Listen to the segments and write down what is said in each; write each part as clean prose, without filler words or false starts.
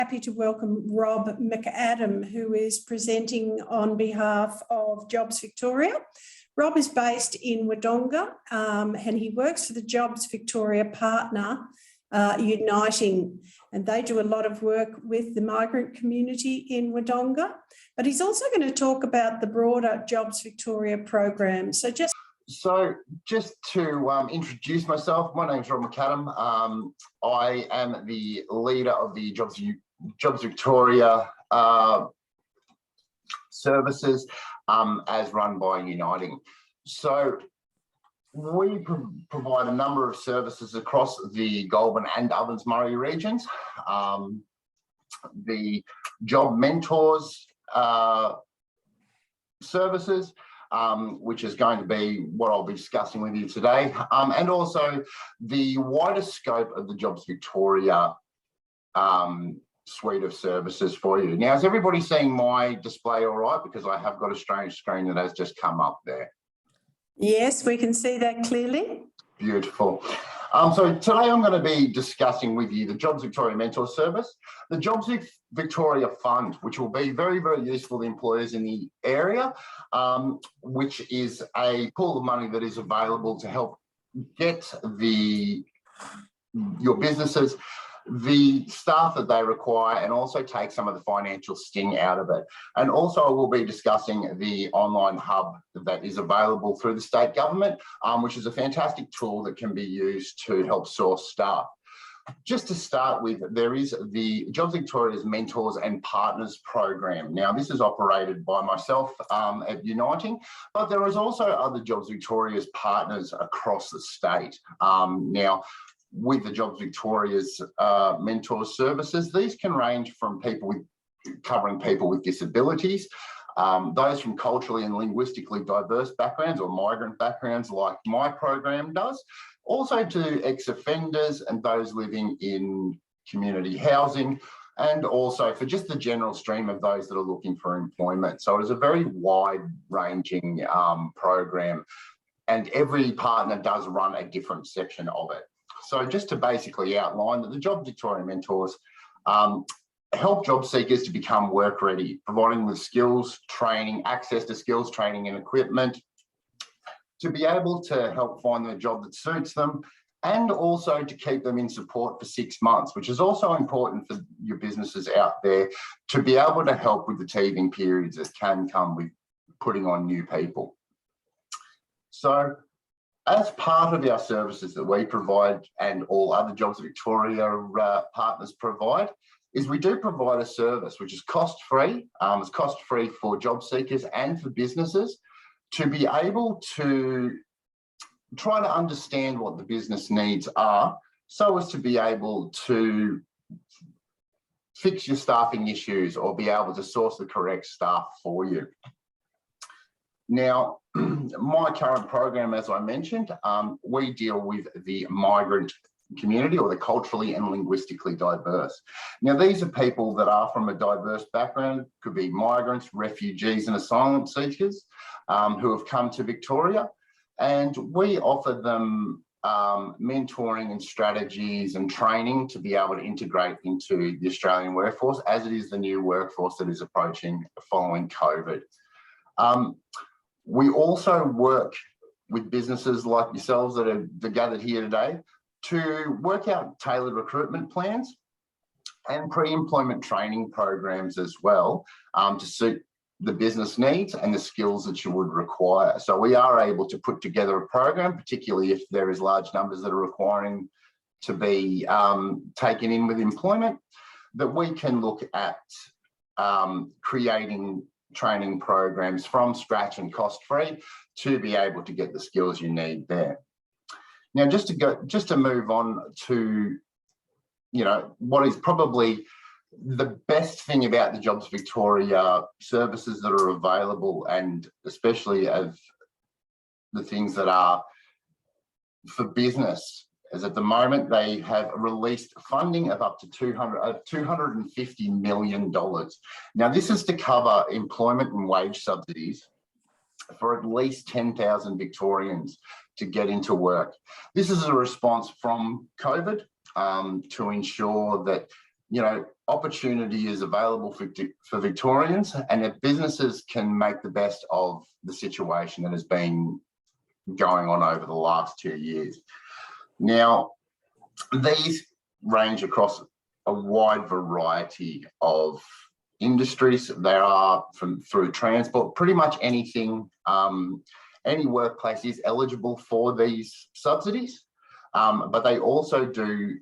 Happy to welcome Rob McAdam, who is presenting on behalf of Jobs Victoria. Rob is based in Wodonga and he works for the Jobs Victoria partner, Uniting, and they do a lot of work with the migrant community in Wodonga. But he's also going to talk about the broader Jobs Victoria program. So just to introduce myself, my name is Rob McAdam. I am the leader of the Jobs Victoria services as run by Uniting. So we provide a number of services across the Goulburn and Ovens Murray regions. The Job Mentors services, which is going to be what I'll be discussing with you today, and also the wider scope of the Jobs Victoria suite of services for you. Now, is everybody seeing my display all right? Because I have got a strange screen that has just come up there. Yes, we can see that clearly. Beautiful. So today I'm going to be discussing with you the Jobs Victoria Mentor Service, the Jobs Victoria Fund, which will be very, very useful to employers in the area, which is a pool of money that is available to help get your businesses the staff that they require and also take some of the financial sting out of it. And also I will be discussing the online hub that is available through the state government, which is a fantastic tool that can be used to help source staff. Just to start with, there is the Jobs Victoria's Mentors and Partners program. Now, this is operated by myself at Uniting, but there is also other Jobs Victoria's partners across the state. Now, with the Jobs Victoria's Mentors services, these can range from covering people with disabilities, those from culturally and linguistically diverse backgrounds or migrant backgrounds like my program does, also to ex-offenders and those living in community housing, and also for just the general stream of those that are looking for employment. So it is a very wide-ranging program, and every partner does run a different section of it. So just to basically outline that the Jobs Victoria Mentors help job seekers to become work ready, providing them with skills, training, access to skills, training and equipment, to be able to help find them a job that suits them, and also to keep them in support for 6 months, which is also important for your businesses out there to be able to help with the teething periods that can come with putting on new people. So, as part of our services that we provide and all other Jobs Victoria partners provide, is we do provide a service which is cost-free. It's cost-free for job seekers and for businesses to be able to try to understand what the business needs are so as to be able to fix your staffing issues or be able to source the correct staff for you. Now, my current program, as I mentioned, we deal with the migrant community or the culturally and linguistically diverse. Now, these are people that are from a diverse background, could be migrants, refugees and asylum seekers who have come to Victoria, and we offer them mentoring and strategies and training to be able to integrate into the Australian workforce, as it is the new workforce that is approaching following COVID. We also work with businesses like yourselves that are gathered here today to work out tailored recruitment plans and pre-employment training programs as well to suit the business needs and the skills that you would require. So we are able to put together a program, particularly if there is large numbers that are requiring to be taken in with employment, that we can look at creating training programs from scratch and cost-free to be able to get the skills you need there. Now, just to move on to, what is probably the best thing about the Jobs Victoria services that are available, and especially of the things that are for business, is at the moment they have released funding of up to $250 million. Now, this is to cover employment and wage subsidies for at least 10,000 Victorians to get into work. This is a response from COVID to ensure that, opportunity is available for Victorians, and that businesses can make the best of the situation that has been going on over the last 2 years. Now, these range across a wide variety of industries. There are through transport, pretty much anything, any workplace is eligible for these subsidies, but they also do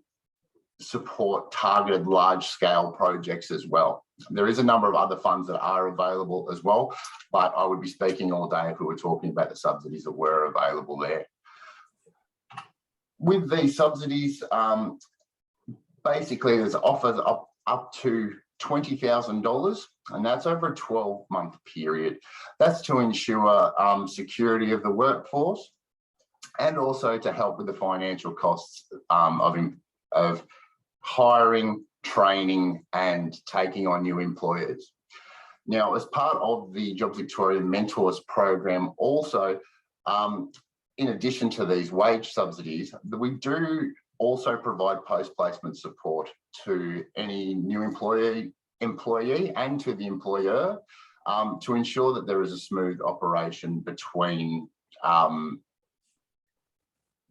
support targeted large-scale projects as well. There is a number of other funds that are available as well, but I would be speaking all day if we were talking about the subsidies that were available there. With these subsidies, basically there's offers up to $20,000, and that's over a 12-month period. That's to ensure security of the workforce, and also to help with the financial costs of hiring, training, and taking on new employers. Now, as part of the Jobs Victorian Mentors program, also, in addition to these wage subsidies, we do also provide post-placement support to any new employee and to the employer, to ensure that there is a smooth operation between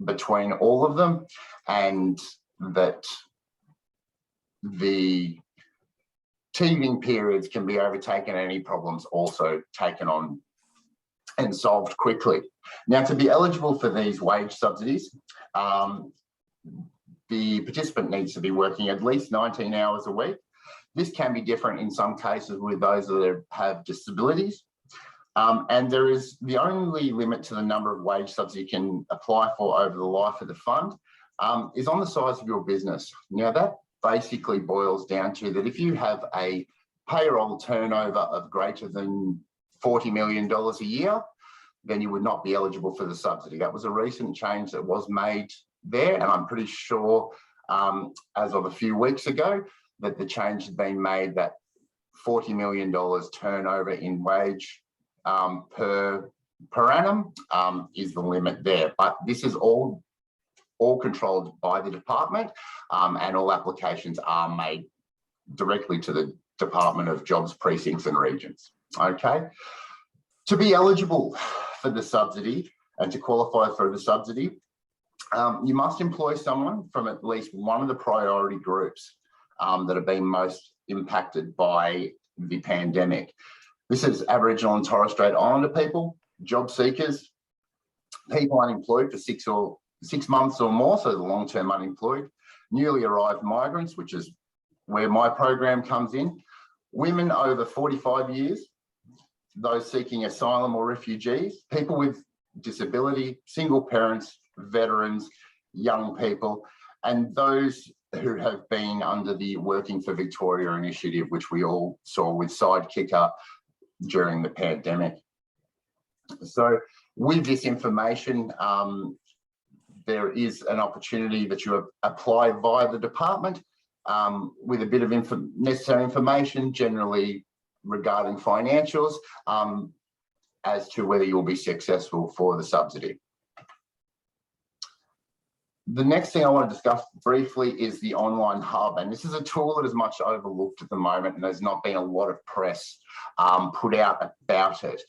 all of them, and that the teething periods can be overtaken, and any problems also taken on and solved quickly. Now, to be eligible for these wage subsidies, the participant needs to be working at least 19 hours a week. This can be different in some cases with those that have disabilities. And there is the only limit to the number of wage subsidies you can apply for over the life of the fund is on the size of your business. Now, that basically boils down to that if you have a payroll turnover of greater than $40 million a year, then you would not be eligible for the subsidy. That was a recent change that was made there, and I'm pretty sure as of a few weeks ago that the change has been made that $40 million turnover in wage per annum is the limit there. But this is all controlled by the department, and all applications are made directly to the Department of Jobs, Precincts and Regions. Okay. To be eligible for the subsidy and to qualify for the subsidy, you must employ someone from at least one of the priority groups that have been most impacted by the pandemic. This is Aboriginal and Torres Strait Islander people, job seekers, people unemployed for 6 months or more, so the long-term unemployed, newly arrived migrants, which is where my program comes in, women over 45 years, those seeking asylum or refugees, people with disability, single parents, veterans, young people, and those who have been under the Working for Victoria initiative, which we all saw with Sidekicker during the pandemic. So with this information, there is an opportunity that you apply via the department with a bit of necessary information, generally regarding financials, as to whether you'll be successful for the subsidy. The next thing I want to discuss briefly is the online hub, and this is a tool that is much overlooked at the moment, and there's not been a lot of press put out about it.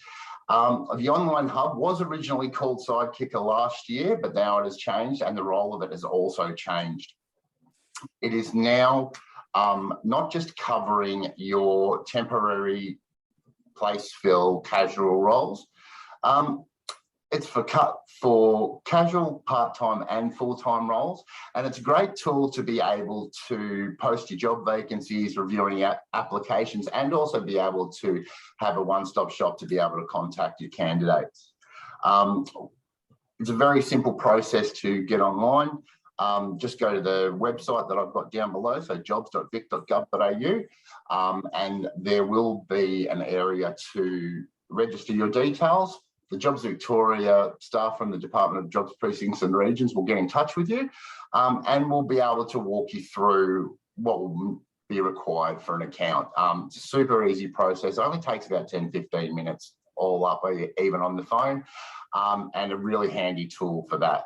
The online hub was originally called Sidekicker last year, but now it has changed, and the role of it has also changed. It is now not just covering your temporary place fill casual roles. It's for casual, part-time and full-time roles. And it's a great tool to be able to post your job vacancies, review any applications, and also be able to have a one-stop shop to be able to contact your candidates. It's a very simple process to get online. Just go to the website that I've got down below, so jobs.vic.gov.au, and there will be an area to register your details. The Jobs Victoria staff from the Department of Jobs, Precincts and Regions will get in touch with you, and we'll be able to walk you through what will be required for an account. It's a super easy process. It only takes about 10-15 minutes all up, even on the phone, and a really handy tool for that.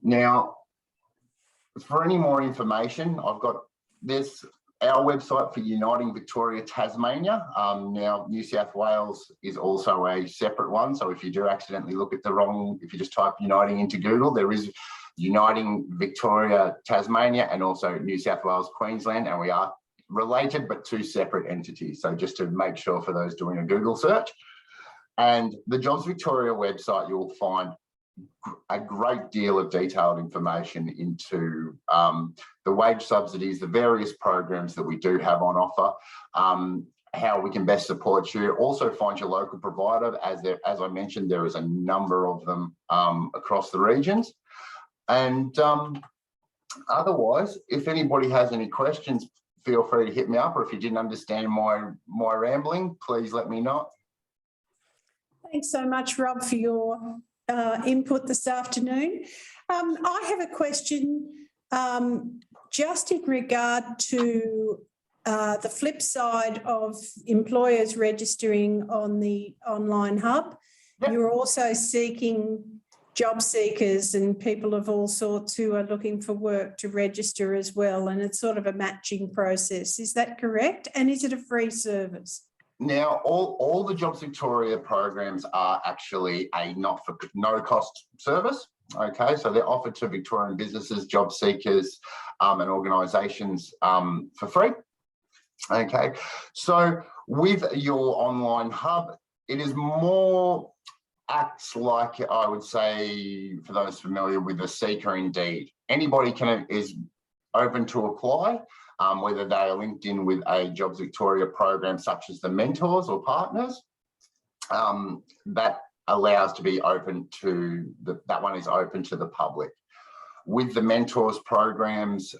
Now, for any more information, I've got there's our website for Uniting Victoria Tasmania. Now, New South Wales is also a separate one. So if you do accidentally look at the wrong, if you just type Uniting into Google, there is Uniting Victoria Tasmania and also New South Wales Queensland, and we are related but two separate entities. So just to make sure for those doing a Google search. And the Jobs Victoria website, you'll find a great deal of detailed information into the wage subsidies, the various programs that we do have on offer, how we can best support you. Also find your local provider, as I mentioned, there is a number of them across the regions. And otherwise, if anybody has any questions, feel free to hit me up, or if you didn't understand my rambling, please let me know. Thanks so much, Rob, for your input this afternoon. I have a question just in regard to the flip side of employers registering on the online hub. Yep. You're also seeking job seekers and people of all sorts who are looking for work to register as well, and it's sort of a matching process. Is that correct? And is it a free service? Now, all the Jobs Victoria programs are actually a no-cost service. Okay, so they're offered to Victorian businesses, job seekers, and organisations for free. Okay, so with your online hub, it is more acts like, I would say, for those familiar with the Seeker Indeed, anybody is open to apply. Whether they are linked in with a Jobs Victoria program such as the Mentors or Partners, that allows to be open to, that one is open to the public. With the Mentors programs,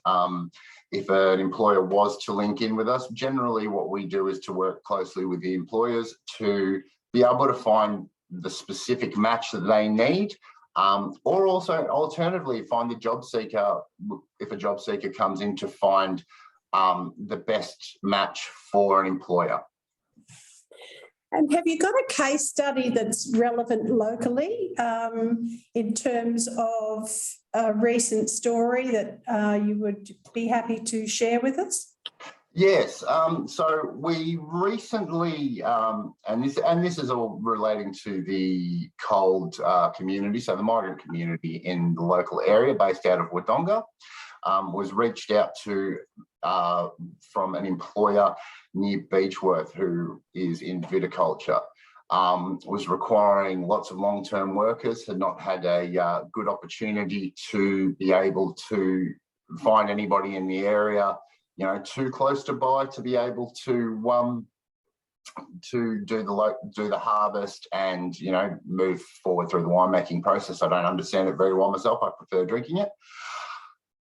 if an employer was to link in with us, generally what we do is to work closely with the employers to be able to find the specific match that they need. Or also alternatively find the job seeker, if a job seeker comes in, to find the best match for an employer. And have you got a case study that's relevant locally in terms of a recent story that you would be happy to share with us? Yes, so we recently, and this is all relating to the cold community, so the migrant community in the local area based out of Wodonga, was reached out to from an employer near Beechworth who is in viticulture, was requiring lots of long-term workers, had not had a good opportunity to be able to find anybody in the area, you know, too close to buy to be able to do the harvest and, you know, move forward through the winemaking process. I don't understand it very well myself. I prefer drinking it.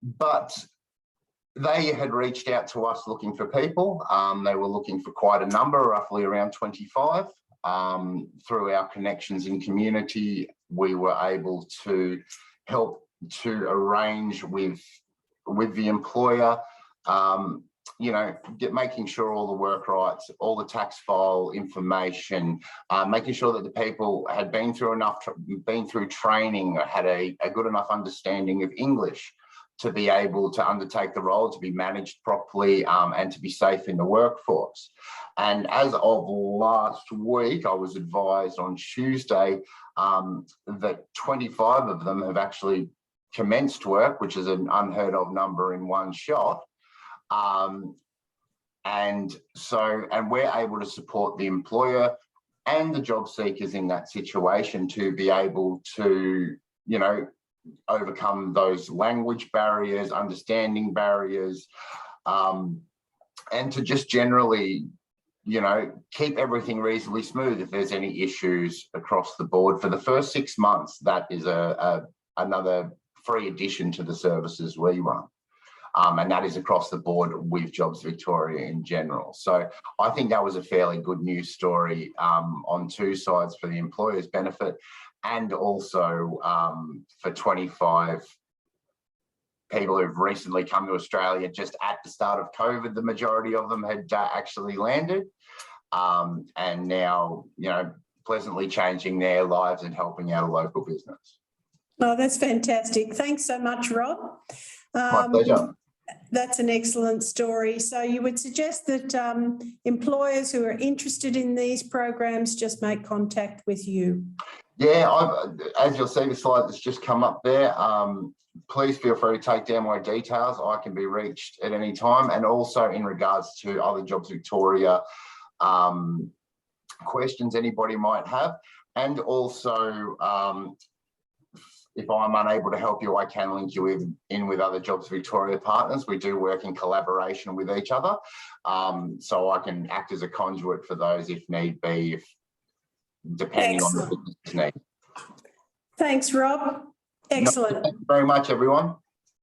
But they had reached out to us looking for people. They were looking for quite a number, roughly around 25. Through our connections in community, we were able to help to arrange with the employer, you know, making sure all the work rights, all the tax file information, making sure that the people had been through training, had a good enough understanding of English to be able to undertake the role, to be managed properly, and to be safe in the workforce. And as of last week, I was advised on Tuesday that 25 of them have actually commenced work, which is an unheard of number in one shot. And we're able to support the employer and the job seekers in that situation to be able to, you know, overcome those language barriers, understanding barriers, and to just generally, you know, keep everything reasonably smooth if there's any issues across the board. For the first 6 months, that is another free addition to the services we run. And that is across the board with Jobs Victoria in general. So I think that was a fairly good news story on two sides, for the employer's benefit and also for 25 people who've recently come to Australia just at the start of COVID. The majority of them had actually landed, and now, you know, pleasantly changing their lives and helping out a local business. Oh, that's fantastic. Thanks so much, Rob. My pleasure. That's an excellent story. So you would suggest that employers who are interested in these programs just make contact with you? Yeah, as you'll see the slide that's just come up there, please feel free to take down my details. I can be reached at any time. And also in regards to other Jobs Victoria questions anybody might have. And also, if I'm unable to help you, I can link you in with other Jobs Victoria partners. We do work in collaboration with each other. So I can act as a conduit for those if need be, depending on the business need. Thanks, Rob. Excellent. Thank you very much, everyone.